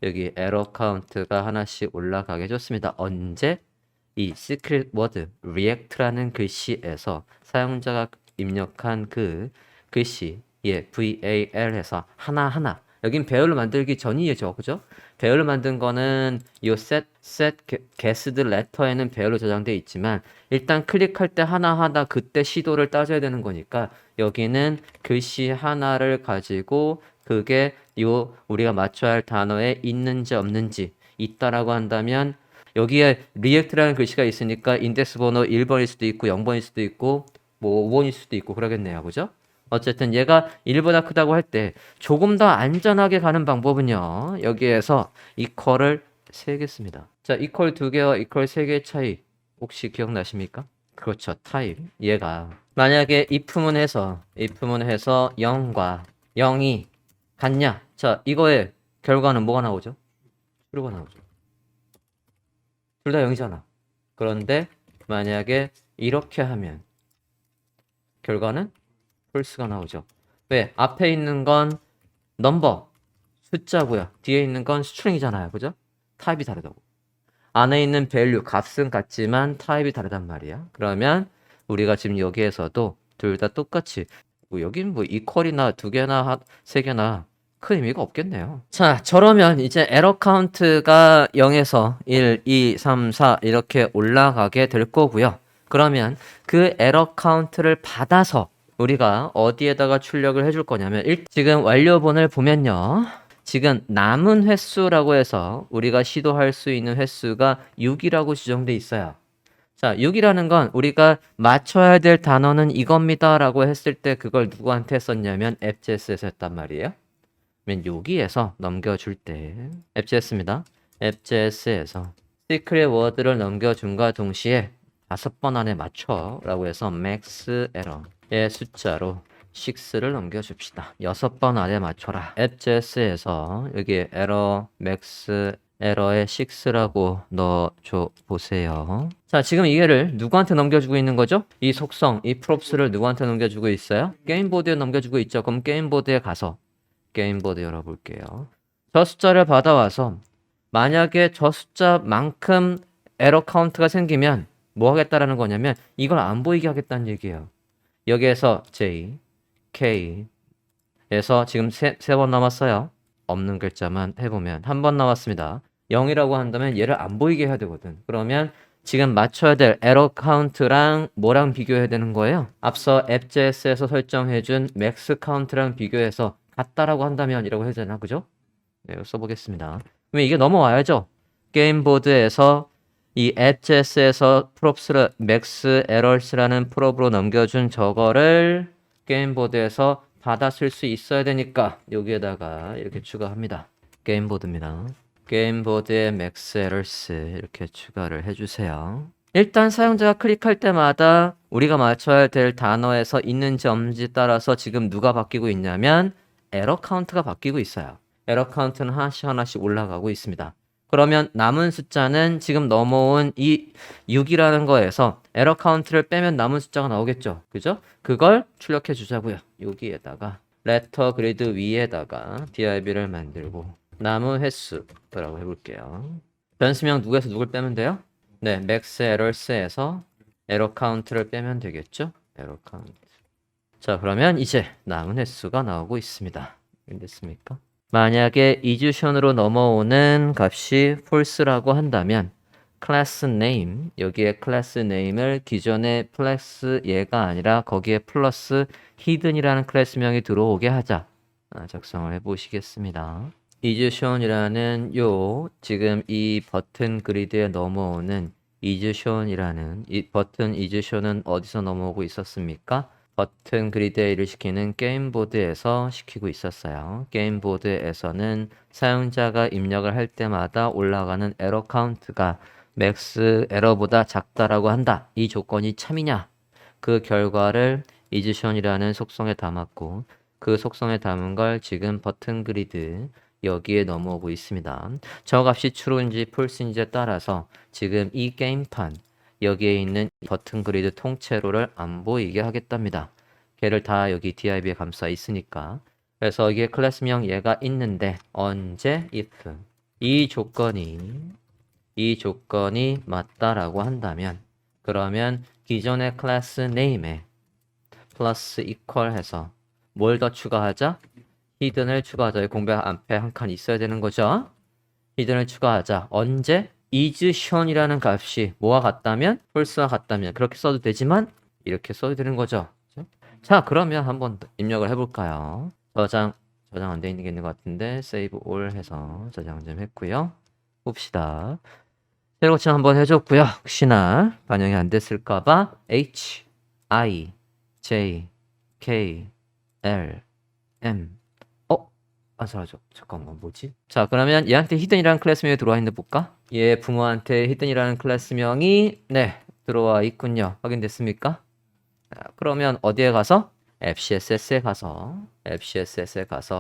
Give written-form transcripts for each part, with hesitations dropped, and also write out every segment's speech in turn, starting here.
여기 에러 카운트가 하나씩 올라가게 해줬습니다. 언제? 이 시크릿 워드 react라는 글씨에서 사용자가 입력한 그 글씨 VAL에서 하나하나 여긴 배열로 만들기 전이죠. 그죠? 배열로 만든 거는 이 set guessed letter에는 배열로 저장되어 있지만 일단 클릭할 때 하나하나 그때 시도를 따져야 되는 거니까 여기는 글씨 하나를 가지고 그게 요 우리가 맞춰야 할 단어에 있는지 없는지 있다라고 한다면 여기에 리액트라는 글씨가 있으니까 인덱스 번호 1번일 수도 있고 0번일 수도 있고 뭐 5번일 수도 있고 그러겠네요. 그죠? 어쨌든 얘가 1보다 크다고 할 때 조금 더 안전하게 가는 방법은요. 여기에서 이퀄을 3개 씁니다. 자, 이퀄 2개와 이퀄 3개의 차이 혹시 기억나십니까? 그렇죠. 타입. 얘가 만약에 if문 해서 0과 0이 같냐? 자, 이거의 결과는 뭐가 나오죠? true가 나오죠. 둘 다 0이잖아. 그런데 만약에 이렇게 하면 결과는 false가 나오죠. 왜? 앞에 있는 건 넘버, 숫자고요. 뒤에 있는 건 스트링이잖아요. 그죠? 타입이 다르다고. 안에 있는 value, 값은 같지만 타입이 다르단 말이야. 그러면 우리가 지금 여기에서도 둘 다 똑같이 뭐 여긴 뭐 이퀄이나 2개나 3개나 큰 의미가 없겠네요. 자, 저러면 이제 에러 카운트가 0에서 1, 2, 3, 4 이렇게 올라가게 될 거고요. 그러면 그 에러 카운트를 받아서 우리가 어디에다가 출력을 해줄 거냐면 지금 완료본을 보면요. 지금 남은 횟수라고 해서 우리가 시도할 수 있는 횟수가 6이라고 지정돼 있어요. 자, 6이라는 건 우리가 맞춰야 될 단어는 이겁니다 라고 했을 때 그걸 누구한테 썼냐면 앱제스에서 했단 말이에요. 그러면 여기에서 넘겨줄 때 앱제스입니다. 앱제스에서 시크릿 워드를 넘겨줌과 동시에 5번 안에 맞춰 라고 해서 max error의 숫자로 6를 넘겨줍시다. 6번 안에 맞춰라. 앱제스에서 여기 error max 에러에 6라고 넣어줘 보세요. 자, 지금 이게를 누구한테 넘겨주고 있는 거죠? 이 속성, 이 props를 누구한테 넘겨주고 있어요? 게임보드에 넘겨주고 있죠. 그럼 게임보드에 가서 게임보드 열어볼게요. 저 숫자를 받아와서 만약에 저 숫자만큼 에러 카운트가 생기면 뭐 하겠다라는 거냐면 이걸 안 보이게 하겠다는 얘기예요. 여기에서 J, K에서 지금 세 번 남았어요. 없는 글자만 해보면 한 번 남았습니다. 0이라고 한다면 얘를 안 보이게 해야 되거든. 그러면 지금 맞춰야 될 에러 카운트랑 뭐랑 비교해야 되는 거예요? 앞서 앱제스에서 설정해준 맥스 카운트랑 비교해서 같다라고 한다면 이라고 해야 되나? 그죠? 네, 써보겠습니다. 그러면 이게 넘어와야죠. 게임보드에서 이 앱제스에서 프롭스를 맥스 에럴스라는 프롭으로 넘겨준 저거를 게임보드에서 받아 쓸 수 있어야 되니까 여기에다가 이렇게 추가합니다. 게임보드입니다. 게임보드에 맥스 에럴스 이렇게 추가를 해주세요. 일단 사용자가 클릭할 때마다 우리가 맞춰야 될 단어에서 있는지 없는지 따라서 지금 누가 바뀌고 있냐면 에러 카운트가 바뀌고 있어요. 에러 카운트는 하나씩 하나씩 올라가고 있습니다. 그러면 남은 숫자는 지금 넘어온 이 6이라는 거에서 에러 카운트를 빼면 남은 숫자가 나오겠죠. 그죠? 그걸 출력해 주자고요. 여기에다가 레터 그리드 위에다가 dir를 만들고 남은 횟수라고 해볼게요. 변수명 누구에서 누굴 빼면 돼요? 네, max errors에서 에러 카운트를 빼면 되겠죠? 에러 카운트. 자, 그러면 이제 남은 횟수가 나오고 있습니다. 됐습니까? 만약에 이주션으로 넘어오는 값이 false라고 한다면 class name, 여기에 class name을 기존의 플렉스 얘가 아니라 거기에 플러스 hidden이라는 클래스명이 들어오게 하자. 작성을 해보시겠습니다. 이주션이라는 요 지금 이 버튼 그리드에 넘어오는 이주션이라는 이 버튼 이주션은 어디서 넘어오고 있었습니까? 버튼 그리드에 일을 시키는 게임보드에서 시키고 있었어요. 게임보드에서는 사용자가 입력을 할 때마다 올라가는 에러 카운트가 맥스 에러보다 작다라고 한다. 이 조건이 참이냐? 그 결과를 이즈션이라는 속성에 담았고 그 속성에 담은 걸 지금 버튼 그리드 여기에 넘어오고 있습니다. 저 값이 true인지 false인지에 따라서 지금 이 게임판 여기에 있는 버튼 그리드 통째로를 안 보이게 하겠답니다. 걔를 다 여기 div에 감싸 있으니까. 그래서 여기에 클래스명 얘가 있는데 언제 if 이 조건이 맞다라고 한다면 그러면 기존의 클래스 네임에 플러스 이퀄 해서 뭘 더 추가하자? 히든을 추가하자. 공배 앞에 한 칸 있어야 되는 거죠. 히든을 추가하자. 언제? is shown이라는 값이 뭐와 같다면? false와 같다면 그렇게 써도 되지만 이렇게 써도 되는 거죠. 그죠? 자, 그러면 한번 입력을 해볼까요? 저장 안 돼 있는 게 있는 것 같은데 save all 해서 저장 좀 했고요. 봅시다. 새로 고침 한번 해줬고요. 혹시나 반영이 안 됐을까봐 H, I, J, K, L, M. 맞아. 잠깐만, 뭐지? 자, 그러면 얘한테 히든이라는 클래스명이 들어와 있는데 볼까? 얘 부모한테 히든이라는 클래스명이 들어와 있군요. 확인됐습니까? 그러면 어디에 가서? FCSS에 가서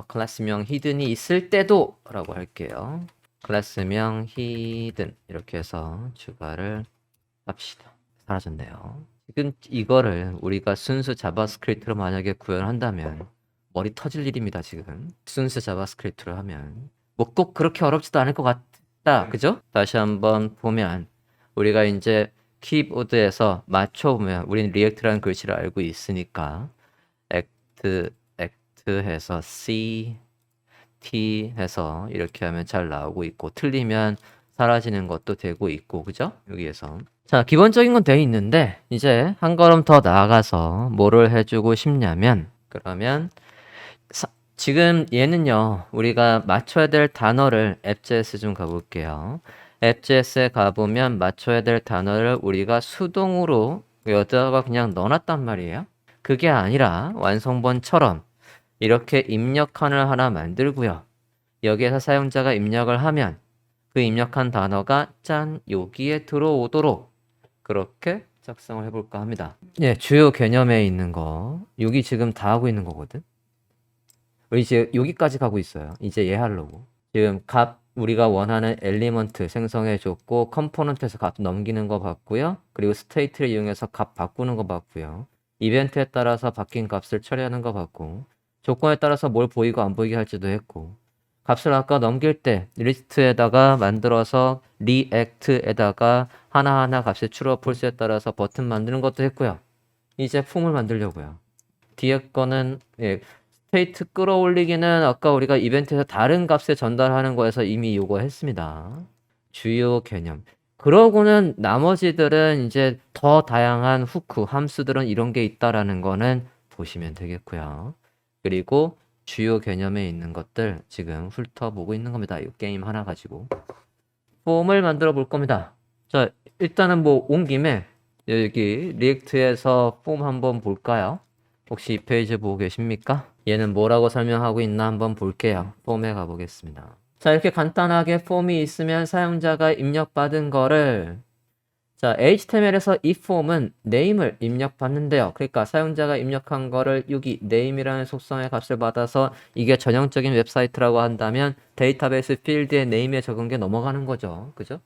클래스명 히든이 있을 때도 라고 할게요. 클래스명 히든 이렇게 해서 추가를 합시다. 사라졌네요. 지금 이거를 우리가 순수 자바스크립트로 만약에 구현한다면 머리 터질 일입니다. 지금 순수 자바스크립트로 하면 뭐 꼭 그렇게 어렵지도 않을 것 같다. 그죠? 다시 한번 보면 우리가 이제 키보드에서 맞춰보면 우리는 리액트라는 글씨를 알고 있으니까 액트 해서 C T 해서 이렇게 하면 잘 나오고 있고 틀리면 사라지는 것도 되고 있고 그죠? 여기에서 자 기본적인 건 돼 있는데 이제 한 걸음 더 나아가서 뭐를 해주고 싶냐면 그러면 지금 얘는요 우리가 맞춰야 될 단어를 앱JS 좀 가볼게요. 앱JS에 가보면 맞춰야 될 단어를 우리가 수동으로 여기다가 그냥 넣어놨단 말이에요. 그게 아니라 완성본처럼 이렇게 입력칸을 하나 만들고요. 여기에서 사용자가 입력을 하면 그 입력한 단어가 짠 여기에 들어오도록 그렇게 작성을 해볼까 합니다. 예, 주요 개념에 있는 거 여기 지금 다 하고 있는 거거든. 이제 여기까지 가고 있어요. 이제 얘 하려고. 지금 값 우리가 원하는 엘리먼트 생성해 줬고 컴포넌트에서 값 넘기는 거 봤고요. 그리고 스테이트를 이용해서 값 바꾸는 거 봤고요. 이벤트에 따라서 바뀐 값을 처리하는 거 봤고 조건에 따라서 뭘 보이고 안 보이게 할지도 했고 값을 아까 넘길 때 리스트에다가 만들어서 리액트에다가 하나하나 값의 트루 폴스에 따라서 버튼 만드는 것도 했고요. 이제 폼을 만들려고요. 뒤에 거는 스테이트 끌어올리기는 아까 우리가 이벤트에서 다른 값에 전달하는 거에서 이미 요거 했습니다. 주요 개념. 그러고는 나머지들은 이제 더 다양한 후크, 함수들은 이런 게 있다라는 거는 보시면 되겠고요. 그리고 주요 개념에 있는 것들 지금 훑어보고 있는 겁니다. 이 게임 하나 가지고. 폼을 만들어 볼 겁니다. 자, 일단은 뭐 온 김에 여기 리액트에서 폼 한번 볼까요? 혹시 이 페이지 보고 계십니까? 얘는 뭐라고 설명하고 있나 한번 볼게요. 폼에 가보겠습니다. 자, 이렇게 간단하게 폼이 있으면 사용자가 입력받은 거를 자, HTML에서 이 폼은 name을 입력받는데요. 그러니까 사용자가 입력한 거를 여기 name이라는 속성의 값을 받아서 이게 전형적인 웹사이트라고 한다면 데이터베이스 필드에 name에 적은 게 넘어가는 거죠. 그죠?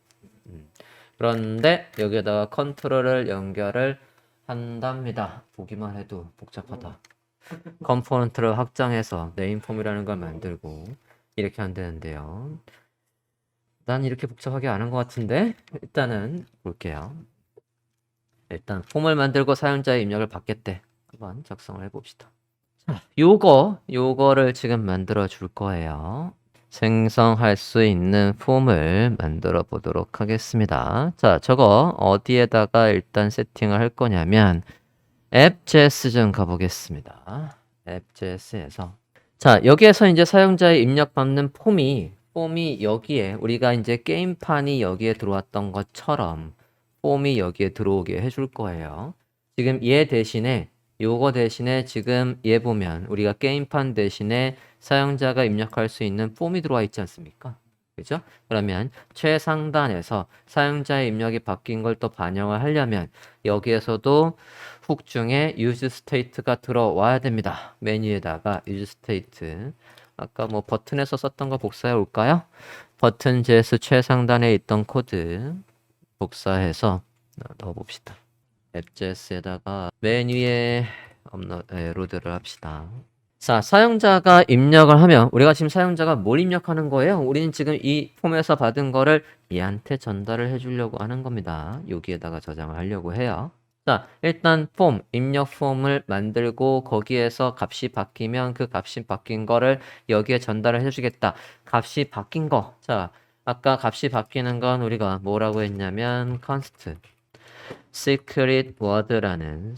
그런데 여기에다가 컨트롤을 연결을 한답니다. 보기만 해도 복잡하다. 컴포넌트를 확장해서 네임폼이라는 걸 만들고 이렇게 하면 되는데요. 난 이렇게 복잡하게 안 한 것 같은데 일단은 볼게요. 일단 폼을 만들고 사용자의 입력을 받겠대. 한번 작성을 해봅시다. 자, 요거를 지금 만들어 줄 거예요. 생성할 수 있는 폼을 만들어 보도록 하겠습니다. 자, 저거 어디에다가 일단 세팅을 할 거냐면 앱JS 좀 가보겠습니다. 앱JS에서 자, 여기에서 이제 사용자의 입력받는 폼이 여기에 우리가 이제 게임판이 여기에 들어왔던 것처럼 폼이 여기에 들어오게 해줄 거예요. 지금 얘 대신에 요거 대신에 지금 얘 보면 우리가 게임판 대신에 사용자가 입력할 수 있는 폼이 들어와 있지 않습니까? 그죠? 그러면 최상단에서 사용자의 입력이 바뀐 걸 또 반영을 하려면 여기에서도 훅 중에 use state가 들어와야 됩니다. 메뉴에다가 use state 아까 뭐 버튼에서 썼던 거 복사해 올까요? 버튼 JS 최상단에 있던 코드 복사해서 넣어봅시다. 앱JS에다가 메뉴에 로드를 합시다. 자, 사용자가 입력을 하면 우리가 지금 사용자가 뭘 입력하는 거예요? 우리는 지금 이 폼에서 받은 거를 얘한테 전달을 해주려고 하는 겁니다. 여기에다가 저장을 하려고 해요. 자, 일단 폼, 입력 폼을 만들고 거기에서 값이 바뀌면 그 값이 바뀐 거를 여기에 전달을 해주겠다. 값이 바뀐 거. 자, 아까 값이 바뀌는 건 우리가 뭐라고 했냐면 const secret word라는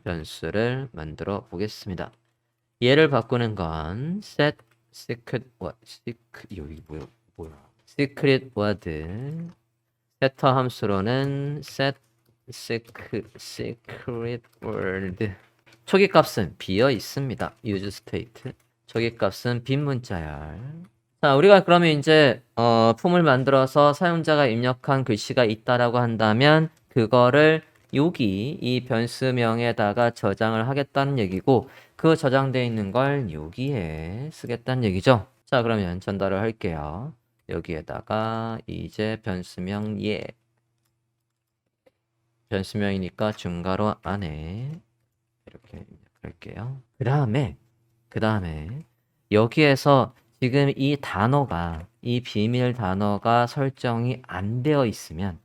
변수를 만들어 보겠습니다. 얘를 바꾸는 건 set secret word, 여기 뭐야? secret word 세터 함수로는 set secret word 초기 값은 비어 있습니다. use state 초기 값은 빈 문자열. 자, 우리가 그러면 이제 폼을 만들어서 사용자가 입력한 글씨가 있다라고 한다면 그거를 여기 이 변수명에다가 저장을 하겠다는 얘기고 그 저장되어 있는 걸 여기에 쓰겠다는 얘기죠. 자, 그러면 전달을 할게요. 여기에다가 이제 변수명 변수명이니까 중괄호 안에 이렇게 입력할게요. 그 다음에 여기에서 지금 이 비밀 단어가 설정이 안 되어 있으면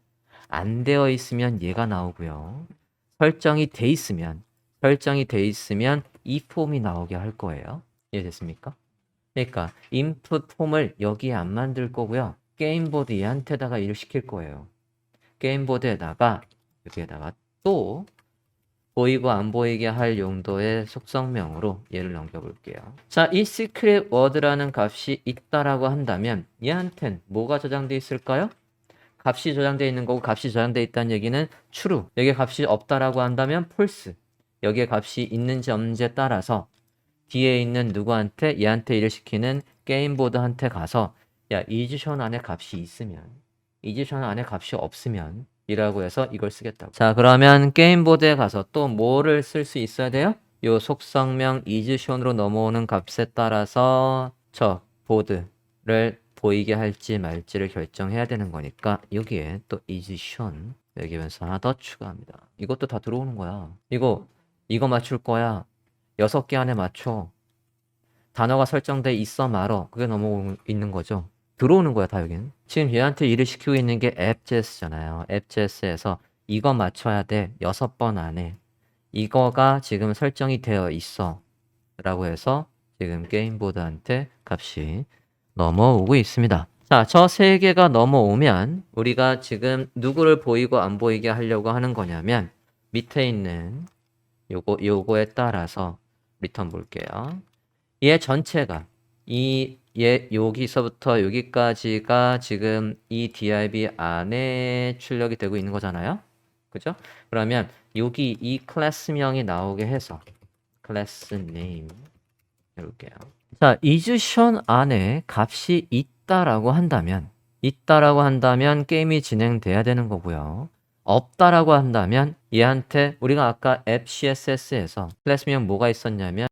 얘가 나오고요. 설정이 돼 있으면 이 폼이 나오게 할 거예요. 이해됐습니까? 그러니까 input 폼을 여기에 안 만들 거고요. 게임보드 얘한테다가 일을 시킬 거예요. 게임보드에다가 여기에다가 또 보이고 안 보이게 할 용도의 속성명으로 얘를 넘겨볼게요. 자, 이 secret word라는 값이 있다라고 한다면 얘한텐 뭐가 저장돼 있을까요? 값이 저장돼 있는 거고 값이 저장돼 있다는 얘기는 true. 여기에 값이 없다라고 한다면 false. 여기에 값이 있는지 없는지에 따라서 뒤에 있는 누구한테 얘한테 일을 시키는 게임보드한테 가서 야, 이 지션 안에 값이 있으면 이 지션 안에 값이 없으면 이라고 해서 이걸 쓰겠다고. 자, 그러면 게임보드에 가서 또 뭐를 쓸 수 있어야 돼요? 요 속성명 이즈션으로 넘어오는 값에 따라서 저 보드를 보이게 할지 말지를 결정해야 되는 거니까 여기에 또 이즈션 여기면서 하나 더 추가합니다. 이것도 다 들어오는 거야. 이거 맞출 거야. 6개 안에 맞춰. 단어가 설정돼 있어 말어. 그게 넘어오고 있는 거죠. 들어오는 거야, 다 여기는. 지금 얘한테 일을 시키고 있는 게 앱JS잖아요. 앱JS에서 이거 맞춰야 돼. 6번 안에. 이거가 지금 설정이 되어 있어. 라고 해서 지금 게임보드한테 값이 넘어오고 있습니다. 자, 저 3개가 넘어오면 우리가 지금 누구를 보이고 안 보이게 하려고 하는 거냐면 밑에 있는 요거에 따라서 리턴 볼게요. 얘 전체가 얘 여기서부터 여기까지가 지금 이 div 안에 출력이 되고 있는 거잖아요. 그죠? 그러면 여기 이 클래스명이 나오게 해서 클래스 네임 해볼게요. 자, 이즈션 안에 값이 있다라고 한다면 게임이 진행돼야 되는 거고요. 없다라고 한다면 얘한테 우리가 아까 앱 CSS에서 클래스명 뭐가 있었냐면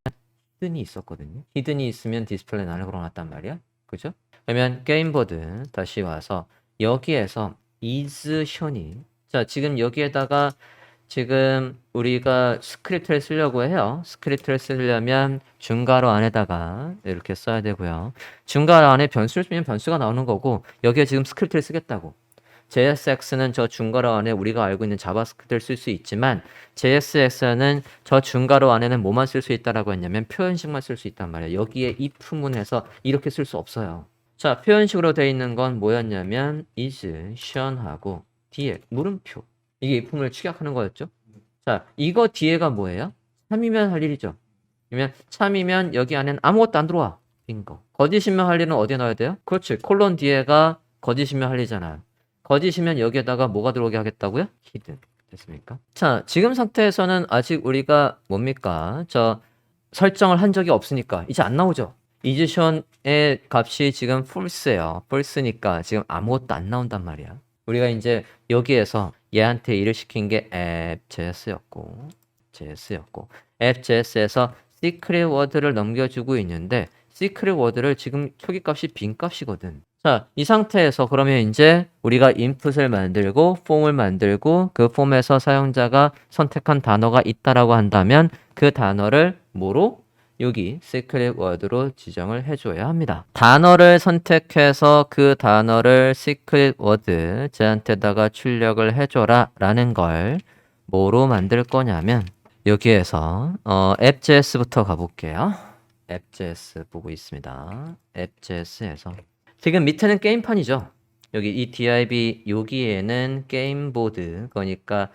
히든이 있었거든요. 히든이 있으면 디스플레이 안에 걸어놨단 말이야. 그죠? 그러면 게임보드 다시 와서 여기에서 is션이 자, 지금 여기에다가 지금 우리가 스크립트를 쓰려고 해요. 스크립트를 쓰려면 중괄호 안에다가 이렇게 써야 되고요. 중괄호 안에 변수를 쓰면 변수가 나오는 거고 여기에 지금 스크립트를 쓰겠다고. JSX는 저 중괄호 안에 우리가 알고 있는 자바스크립트를 쓸 수 있지만 JSX는 저 중괄호 안에는 뭐만 쓸 수 있다라고 했냐면 표현식만 쓸 수 있단 말이에요. 여기에 if문에서 이렇게 쓸 수 없어요. 자, 표현식으로 되어 있는 건 뭐였냐면 is, 션하고 뒤에 물음표. 이게 if문을 축약하는 거였죠. 자, 이거 뒤에가 뭐예요? 참이면 할 일이죠. 그러면 참이면 여기 안에는 아무것도 안 들어와. 빙고. 거짓이면 할 일은 어디에 넣어야 돼요? 그렇지. 콜론 뒤에가 거짓이면 할 일이잖아요. 거짓이면 여기에다가 뭐가 들어오게 하겠다고요? 히든. 됐습니까? 자, 지금 상태에서는 아직 우리가 뭡니까? 저 설정을 한 적이 없으니까 이제 안 나오죠. 이즈션의 값이 지금 false예요. false니까 지금 아무것도 안 나온단 말이야. 우리가 이제 여기에서 얘한테 일을 시킨 게 앱JS였고 앱JS에서 secret word를 넘겨주고 있는데 secret word를 지금 초기 값이 빈 값이거든. 자, 이 상태에서 그러면 이제 우리가 인풋을 만들고 폼을 만들고 그 폼에서 사용자가 선택한 단어가 있다라고 한다면 그 단어를 뭐로? 여기 시크릿 워드로 지정을 해줘야 합니다. 단어를 선택해서 그 단어를 시크릿 워드 쟤한테다가 출력을 해줘라 라는 걸 뭐로 만들 거냐면 여기에서 앱.js부터 가볼게요. 앱.js 보고 있습니다. 앱.js에서 지금 밑에는 게임판이죠. 여기 이 div 여기에는 게임보드 그러니까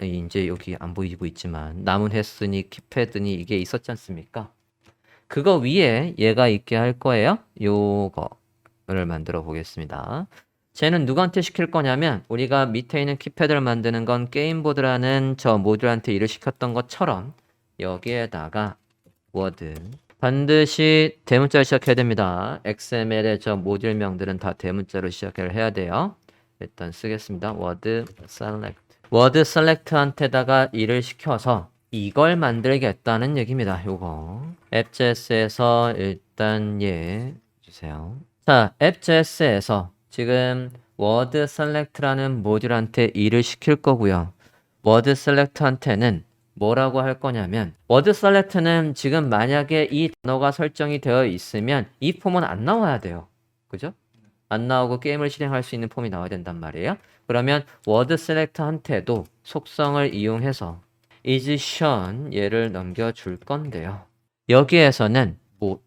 이제 여기 안 보이고 있지만 남은 횟수니 키패드니 이게 있었지 않습니까? 그거 위에 얘가 있게 할 거예요. 요거를 만들어 보겠습니다. 쟤는 누구한테 시킬 거냐면 우리가 밑에 있는 키패드를 만드는 건 게임보드라는 저 모듈한테 일을 시켰던 것처럼 여기에다가 워드 반드시 대문자로 시작해야 됩니다. XML의 저 모듈명들은 다 대문자로 시작을 해야 돼요. 일단 쓰겠습니다. word select. word select한테다가 일을 시켜서 이걸 만들겠다는 얘기입니다. 요거 앱.js에서 일단 주세요. 자, 앱.js에서 지금 word select라는 모듈한테 일을 시킬 거고요. word select한테는 뭐라고 할 거냐면 word select는 지금 만약에 이 단어가 설정이 되어 있으면 이 폼은 안 나와야 돼요. 그죠? 안 나오고 게임을 실행할 수 있는 폼이 나와야 된단 말이에요. 그러면 word select한테도 속성을 이용해서 is shown 얘를 넘겨줄 건데요. 여기에서는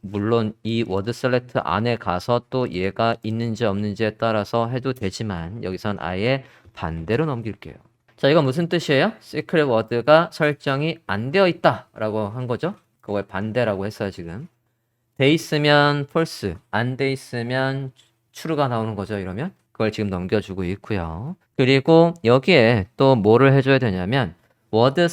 물론 이 word select 안에 가서 또 얘가 있는지 없는지에 따라서 해도 되지만 여기선 아예 반대로 넘길게요. 자, 이건 무슨 뜻이에요? 시크릿 워드가 설정이 안 되어 있다 라고 한 거죠. 그걸 반대라고 했어요 지금. 돼 있으면 false, 안 돼 있으면 true가 나오는 거죠. 이러면 그걸 지금 넘겨주고 있고요. 그리고 여기에 또 뭐를 해줘야 되냐면 word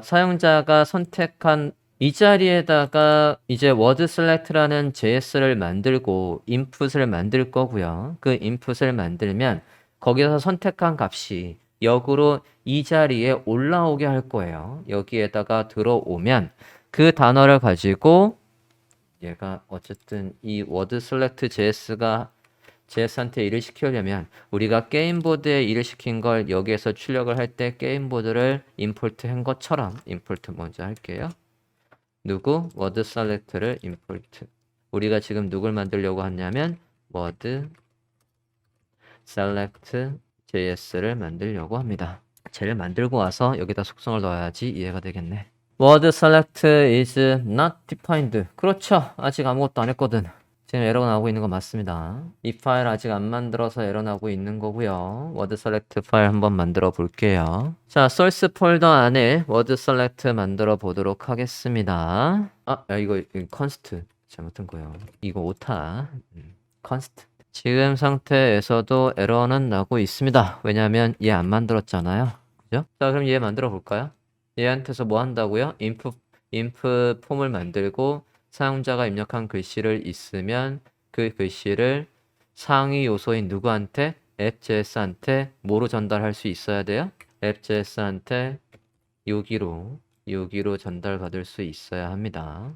사용자가 선택한 이 자리에다가 이제 word select라는 JS를 만들고 input을 만들 거고요. 그 input을 만들면 거기서 선택한 값이 역으로 이 자리에 올라오게 할 거예요. 여기에다가 들어오면 그 단어를 가지고 얘가 어쨌든 이 word select JS한테 일을 시키려면 우리가 게임보드에 일을 시킨 걸 여기에서 출력을 할 때 게임보드를 임포트 한 것처럼 임포트 먼저 할게요. 누구? word select를 임포트. 우리가 지금 누굴 만들려고 하냐면 word select JS를 만들려고 합니다. 쟤를 만들고 와서 여기다 속성을 넣어야지 이해가 되겠네. word select is not defined. 그렇죠. 아직 아무것도 안 했거든. 지금 에러가 나오고 있는 거 맞습니다. 이 파일 아직 안 만들어서 에러 나오고 있는 거고요. word select 파일 한번 만들어 볼게요. 자, source 폴더 안에 word select 만들어 보도록 하겠습니다. 이거 const 잘못한 거예요. 이거 오타. const. 지금 상태에서도 에러는 나고 있습니다. 왜냐하면 얘 안 만들었잖아요. 그죠? 자, 그럼 얘 만들어 볼까요? 얘한테서 뭐 한다고요? input 폼을 만들고 사용자가 입력한 글씨를 있으면 그 글씨를 상위 요소인 누구한테? 앱.js한테 뭐로 전달할 수 있어야 돼요? 앱.js한테 여기로 전달받을 수 있어야 합니다.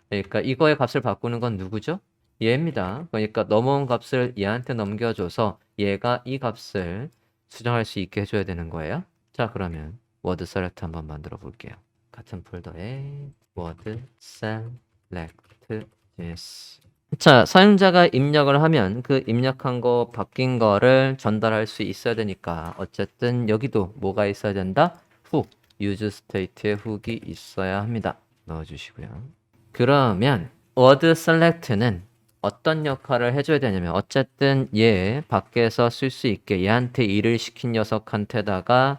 그러니까 이거의 값을 바꾸는 건 누구죠? 얘입니다. 그러니까 넘어온 값을 얘한테 넘겨줘서 얘가 이 값을 수정할 수 있게 해줘야 되는 거예요. 자, 그러면 word select 한번 만들어 볼게요. 같은 폴더에 word select yes. 자, 사용자가 입력을 하면 그 입력한 거 바뀐 거를 전달할 수 있어야 되니까 어쨌든 여기도 뭐가 있어야 된다? 훅, use state에 훅이 있어야 합니다. 넣어주시고요. 그러면 word select는 어떤 역할을 해줘야 되냐면 어쨌든 얘 밖에서 쓸 수 있게 얘한테 일을 시킨 녀석한테다가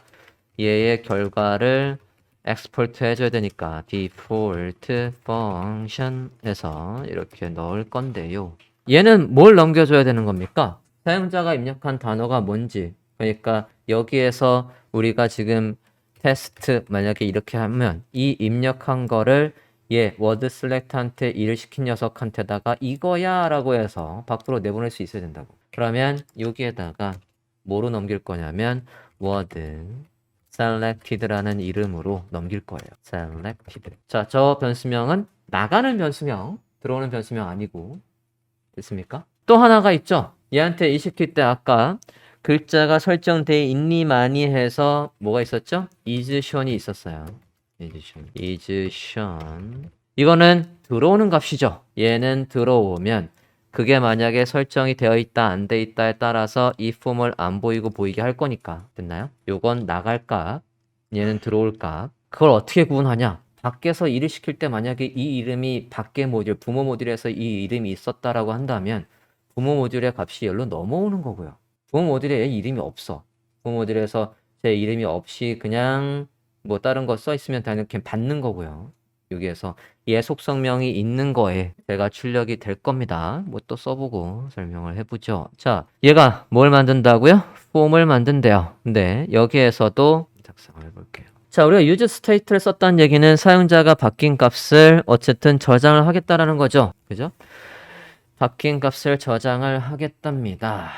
얘의 결과를 export 해줘야 되니까 default function에서 이렇게 넣을 건데요. 얘는 뭘 넘겨줘야 되는 겁니까? 사용자가 입력한 단어가 뭔지. 그러니까 여기에서 우리가 지금 테스트 만약에 이렇게 하면 이 입력한 거를 word select한테 일을 시킨 녀석한테다가 이거야 라고 해서 밖으로 내보낼 수 있어야 된다고. 그러면 여기에다가 뭐로 넘길 거냐면 word selected라는 이름으로 넘길 거예요. selected. 자, 저 변수명은 나가는 변수명, 들어오는 변수명 아니고 됐습니까? 또 하나가 있죠. 얘한테 일 시킬 때 아까 글자가 설정돼 있니 마니 해서 뭐가 있었죠? is shown이 있었어요. is shown. 이거는 들어오는 값이죠. 얘는 들어오면 그게 만약에 설정이 되어 있다 안 돼 있다에 따라서 이 폼을 안 보이고 보이게 할 거니까. 됐나요? 요건 나갈 값, 얘는 들어올 값. 그걸 어떻게 구분하냐? 밖에서 일을 시킬 때 만약에 이 이름이 밖에 모듈, 부모 모듈에서 이 이름이 있었다라고 한다면 부모 모듈의 값이 열로 넘어오는 거고요. 부모 모듈에 이름이 없어. 부모 모듈에서 제 이름이 없이 그냥 뭐 다른 거 써 있으면 그냥 받는 거고요. 여기에서 얘 속성명이 있는 거에 제가 출력이 될 겁니다. 뭐 또 써보고 설명을 해보죠. 자, 얘가 뭘 만든다고요? 폼을 만든대요. 근데 여기에서도 작성을 해볼게요. 자, 우리가 use state를 썼다는 얘기는 사용자가 바뀐 값을 어쨌든 저장을 하겠다라는 거죠. 그죠? 바뀐 값을 저장을 하겠답니다.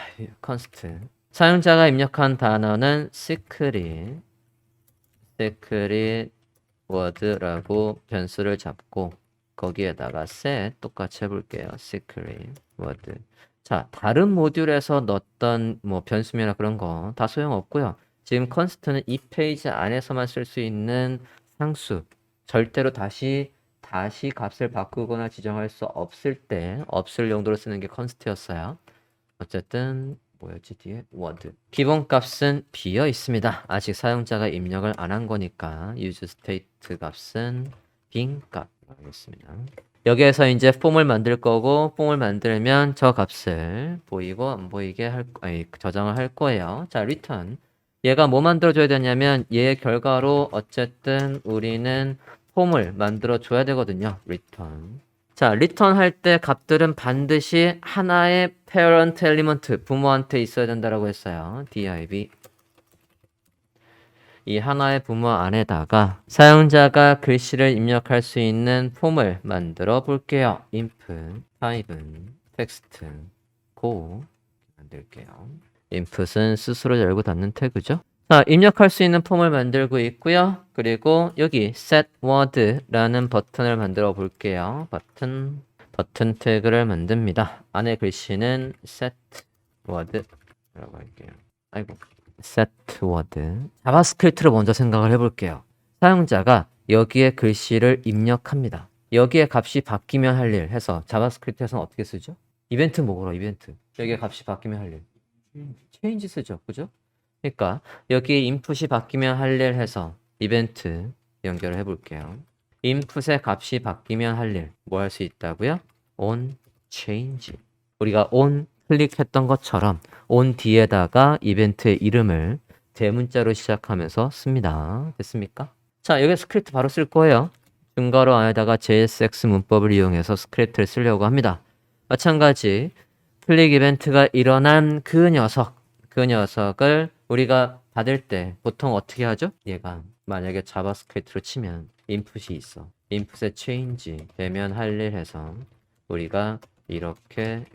const. 사용자가 입력한 단어는 secret word라고 변수를 잡고 거기에다가 set 똑같이 해볼게요. secret word. 자, 다른 모듈에서 넣었던 뭐 변수면이나 그런 거 다 소용없고요. 지금 const는 이 페이지 안에서만 쓸 수 있는 상수. 절대로 다시 값을 바꾸거나 지정할 수 없을 때 없을 용도로 쓰는 게 const였어요. 어쨌든 뭐였지 뒤에? word. 기본 값은 비어 있습니다. 아직 사용자가 입력을 안 한 거니까 use state 값은 빈 값 하겠습니다. 여기에서 이제 폼을 만들 거고 폼을 만들면 저 값을 보이고 안 보이게 저장을 할 거예요. 자, return. 얘가 뭐 만들어줘야 되냐면 얘의 결과로 어쨌든 우리는 폼을 만들어 줘야 되거든요. return. 자, return 할 때 값들은 반드시 하나의 parent element, 부모한테 있어야 된다라고 했어요. div. 이 하나의 부모 안에다가 사용자가 글씨를 입력할 수 있는 폼을 만들어 볼게요. input, type은 text, go 만들게요. input은 스스로 열고 닫는 태그죠. 자, 입력할 수 있는 폼을 만들고 있고요. 그리고 여기 set word라는 버튼을 만들어 볼게요. 버튼 태그를 만듭니다. 안에 글씨는 set word라고 할게요. 아이고. set word. 자바스크립트를 먼저 생각을 해볼게요. 사용자가 여기에 글씨를 입력합니다. 여기에 값이 바뀌면 할 일 해서 자바스크립트에서는 어떻게 쓰죠? 이벤트 뭐로 이벤트. 여기에 값이 바뀌면 할 일. change 쓰죠. 그죠? 그러니까 여기 인풋이 바뀌면 할 일 해서 이벤트 연결을 해볼게요. 인풋의 값이 바뀌면 할 일 뭐 할 수 있다고요? on change. 우리가 on 클릭했던 것처럼 on 뒤에다가 이벤트의 이름을 대문자로 시작하면서 씁니다. 됐습니까? 자, 여기 스크립트 바로 쓸 거예요. 증거로 안에다가 JSX 문법을 이용해서 스크립트를 쓰려고 합니다. 마찬가지 클릭 이벤트가 일어난 그 녀석을 우리가 받을 때 보통 어떻게 하죠? 얘가 만약에 자바스크립트로 치면 인풋이 있어. 인풋에 change 되면 할 일 해서 우리가 이렇게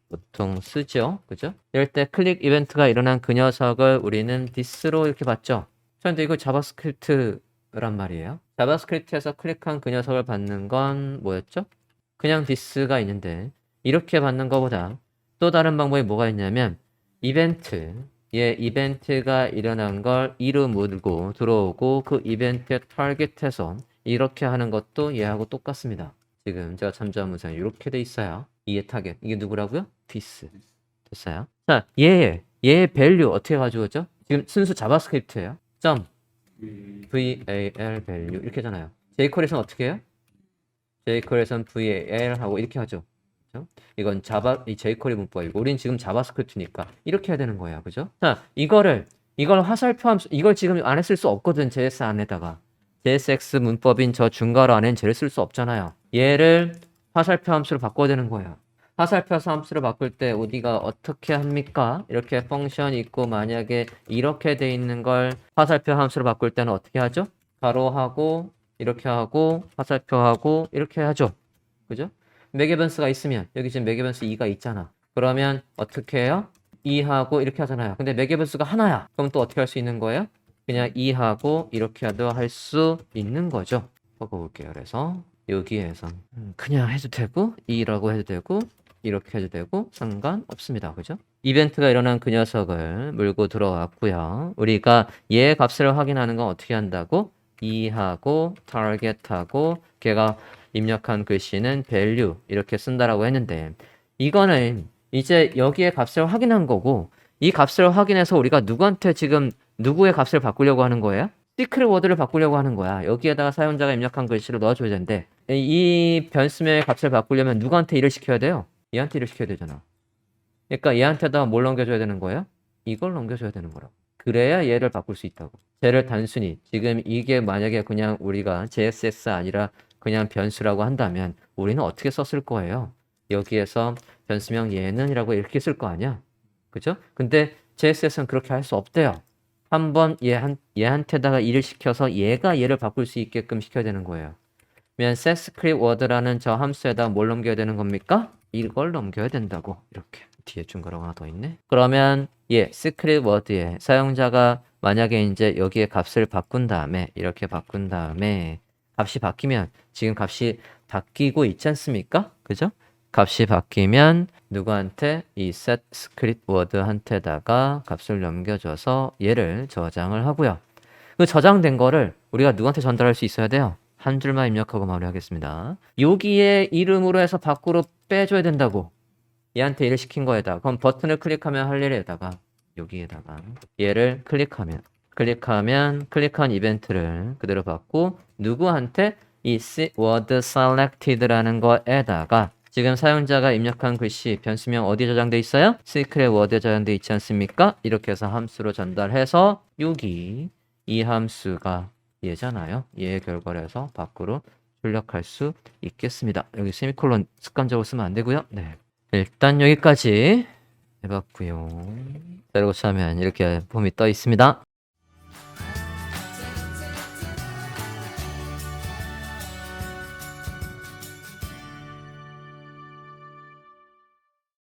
보통 쓰죠. 그죠? 이럴 때 클릭 이벤트가 일어난 그 녀석을 우리는 this로 이렇게 받죠. 그런데 이거 자바스크립트란 말이에요. 자바스크립트에서 클릭한 그 녀석을 받는 건 뭐였죠? 그냥 this가 있는데 이렇게 받는 것보다 또 다른 방법이 뭐가 있냐면 이벤트가 일어난 걸 이로 물고 들어오고 그 이벤트에 타겟해서 이렇게 하는 것도 얘하고 똑같습니다. 지금 제가 참조한 문장 이렇게 돼 있어요. 이의 타겟. 이게 누구라고요? this. 됐어요? 자, 얘의 밸류 어떻게 가져오죠? 지금 순수 자바스크립트예요. val value 이렇게 하잖아요. jQuery에서는 어떻게 해요? jQuery에서는 val 하고 이렇게 하죠. 그죠? 이건 이 jQuery 문법이고 우린 지금 자바스크립트니까 이렇게 해야 되는 거예요. 그죠? 자, 이걸 화살표 함수 이걸 지금 안에 쓸 수 없거든. JS 안에다가. JSX 문법인 저 중괄호 안엔 쟤를 쓸 수 없잖아요. 얘를 화살표 함수로 바꿔야 되는 거예요. 화살표 함수를 바꿀 때 우리가 어떻게 합니까? 이렇게 펑션 있고 만약에 이렇게 돼 있는 걸 화살표 함수로 바꿀 때는 어떻게 하죠? 가로하고 이렇게 하고 화살표하고 이렇게 하죠. 그죠? 매개변수가 있으면 여기 지금 매개변수 2가 있잖아. 그러면 어떻게 해요? 2하고 이렇게 하잖아요. 근데 매개변수가 하나야. 그럼 또 어떻게 할 수 있는 거예요? 그냥 2하고 이렇게도 할 수 있는 거죠. 바꿔볼게요. 그래서 여기에서 그냥 해도 되고 2라고 해도 되고 이렇게 해도 되고 상관없습니다. 그죠? 이벤트가 일어난 그 녀석을 물고 들어왔고요. 우리가 얘의 값을 확인하는 건 어떻게 한다고? 이하고 target하고 걔가 입력한 글씨는 value 이렇게 쓴다라고 했는데 이거는 이제 여기에 값을 확인한 거고 이 값을 확인해서 우리가 누구한테 지금 누구의 값을 바꾸려고 하는 거예요? 시크릿 워드를 바꾸려고 하는 거야. 여기에다가 사용자가 입력한 글씨를 넣어줘야 되는데 이 변수명의 값을 바꾸려면 누구한테 일을 시켜야 돼요? 얘한테 일을 시켜야 되잖아. 그러니까 얘한테다가 뭘 넘겨줘야 되는 거예요? 이걸 넘겨줘야 되는 거라고. 그래야 얘를 바꿀 수 있다고. 쟤를 단순히 지금 이게 만약에 그냥 우리가 JSX 아니라 그냥 변수라고 한다면 우리는 어떻게 썼을 거예요? 여기에서 변수명 얘는 이라고 이렇게 쓸 거 아니야? 그죠? 근데 JSX는 그렇게 할 수 없대요. 한번 얘한테다가 일을 시켜서 얘가 얘를 바꿀 수 있게끔 시켜야 되는 거예요. 그러면 setScriptWord라는 저 함수에다 뭘 넘겨야 되는 겁니까? 이걸 넘겨야 된다고. 이렇게 뒤에 중괄호가 하나 더 있네. 그러면 scriptword에 사용자가 만약에 이제 여기에 값을 바꾼 다음에 이렇게 바꾼 다음에 값이 바뀌면 지금 값이 바뀌고 있지 않습니까? 그죠? 값이 바뀌면 누구한테 이 setScriptWord한테다가 값을 넘겨줘서 얘를 저장을 하고요. 그 저장된 거를 우리가 누구한테 전달할 수 있어야 돼요? 한 줄만 입력하고 마무리하겠습니다. 여기에 이름으로 해서 밖으로 빼줘야 된다고. 얘한테 일을 시킨 거에다가 그럼 버튼을 클릭하면 할 일에다가 여기에다가 얘를 클릭한 이벤트를 그대로 받고 누구한테 이 word selected라는 거에다가 지금 사용자가 입력한 글씨 변수명 어디에 저장돼 있어요? secret word에 저장돼 있지 않습니까? 이렇게 해서 함수로 전달해서 여기 이 함수가 얘잖아요. 얘의 결과를 해서 밖으로 출력할 수 있겠습니다. 여기 세미콜론 습관적으로 쓰면 안 되고요. 네. 일단 여기까지 해봤고요. 자료 고치면 이렇게 폼이 떠 있습니다.